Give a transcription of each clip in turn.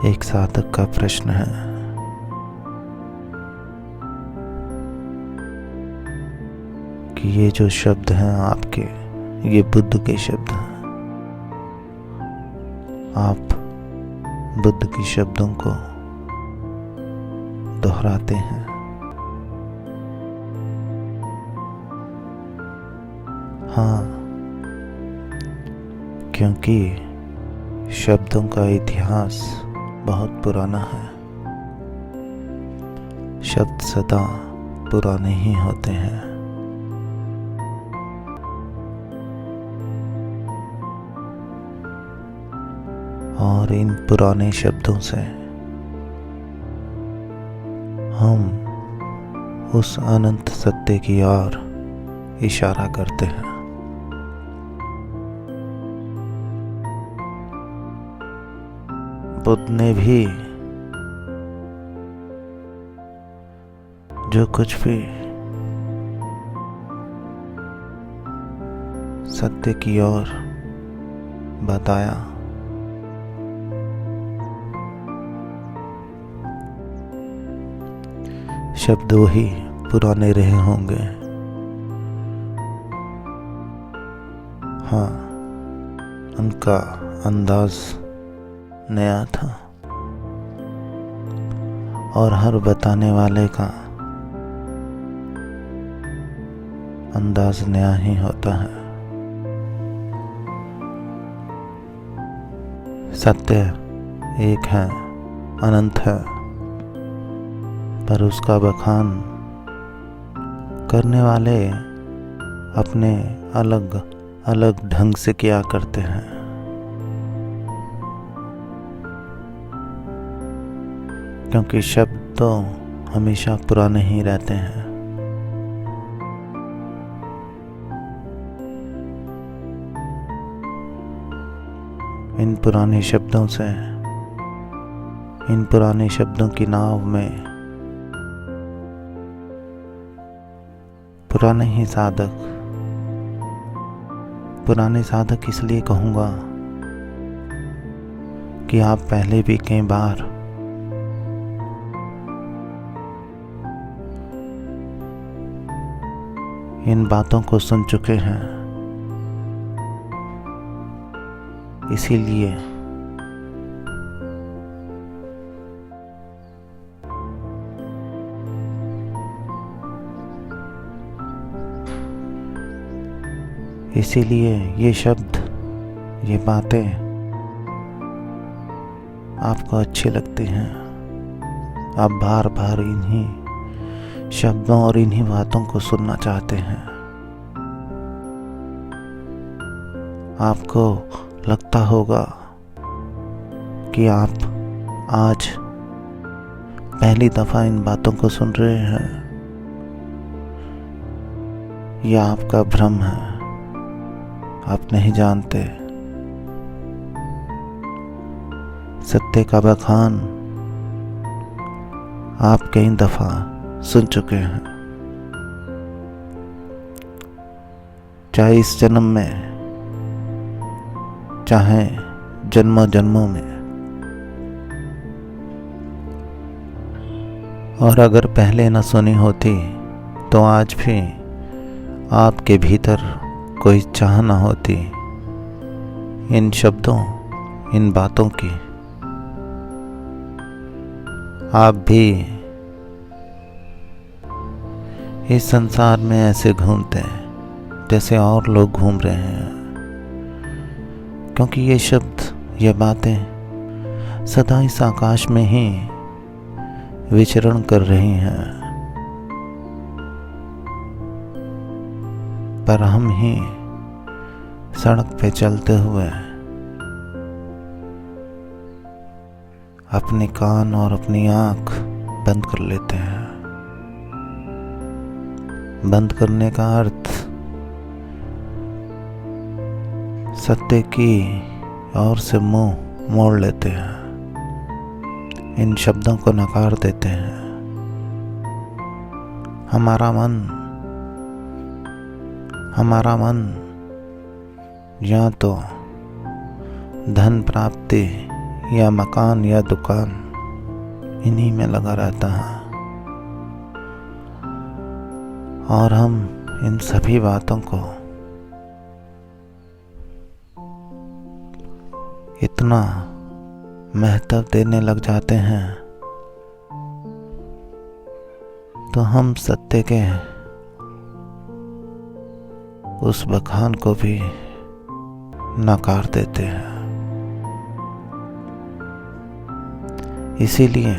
एक साधक का प्रश्न है कि ये जो शब्द हैं आपके, ये बुद्ध के शब्द हैं। आप बुद्ध के शब्दों को दोहराते हैं। हाँ, क्योंकि शब्दों का इतिहास बहुत पुराना है। शब्द सदा पुराने ही होते हैं। और इन पुराने शब्दों से हम उस अनंत सत्य की ओर इशारा करते हैं। बुद्ध ने भी जो कुछ भी सत्य की ओर बताया, शब्द वही पुराने रहे होंगे। हाँ, उनका अंदाज नया था और हर बताने वाले का अंदाज नया ही होता है। सत्य एक है, अनंत है, पर उसका बखान करने वाले अपने अलग अलग ढंग से किया करते हैं। क्योंकि शब्द तो हमेशा पुराने ही रहते हैं। इन पुराने शब्दों से, इन पुराने शब्दों की नाव में पुराने साधक इसलिए कहूँगा कि आप पहले भी कई बार इन बातों को सुन चुके हैं। इसीलिए ये शब्द, ये बातें आपको अच्छी लगती हैं। आप बार बार इन्हीं शब्दों और इन्हीं बातों को सुनना चाहते हैं। आपको लगता होगा कि आप आज पहली दफा इन बातों को सुन रहे हैं। यह आपका भ्रम है, आप नहीं जानते। सत्य का बखान आप कई दफा सुन चुके हैं, चाहे इस जन्म में, चाहे जन्मों जन्मों में। और अगर पहले न सुनी होती तो आज भी आपके भीतर कोई चाह न होती इन शब्दों, इन बातों की। आप भी इस संसार में ऐसे घूमते हैं जैसे और लोग घूम रहे हैं। क्योंकि ये शब्द, ये बातें सदा इस आकाश में ही विचरण कर रही हैं, पर हम ही सड़क पे चलते हुए अपने कान और अपनी आँख बंद कर लेते हैं। बंद करने का अर्थ सत्य की ओर से मुंह मोड़ लेते हैं, इन शब्दों को नकार देते हैं। हमारा मन या तो धन प्राप्ति या मकान या दुकान, इन्हीं में लगा रहता है। और हम इन सभी बातों को इतना महत्व देने लग जाते हैं तो हम सत्य के उस बखान को भी नकार देते हैं। इसीलिए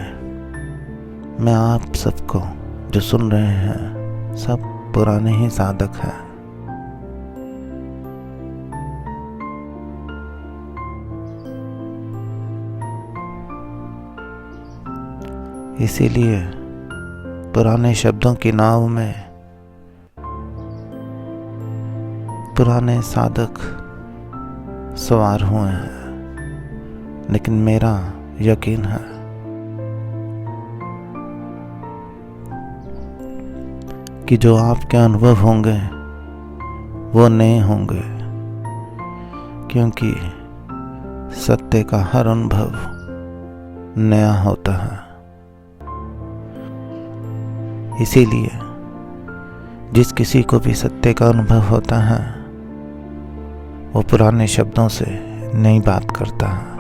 मैं आप सबको जो सुन रहे हैं सब पुराने ही साधक हैं। इसीलिए पुराने शब्दों की नाव में पुराने साधक सवार हुए हैं, लेकिन मेरा यकीन है कि जो आपके अनुभव होंगे वो नए होंगे, क्योंकि सत्य का हर अनुभव नया होता है। इसीलिए जिस किसी को भी सत्य का अनुभव होता है वो पुराने शब्दों से नई बात करता है।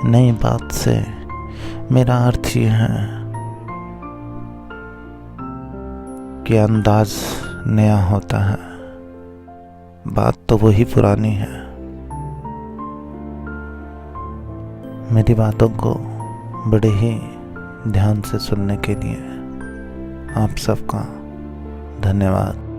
नई बात से मेरा अर्थ ये है कि अंदाज नया होता है, बात तो वही पुरानी है। मेरी बातों को बड़े ही ध्यान से सुनने के लिए आप सबका धन्यवाद।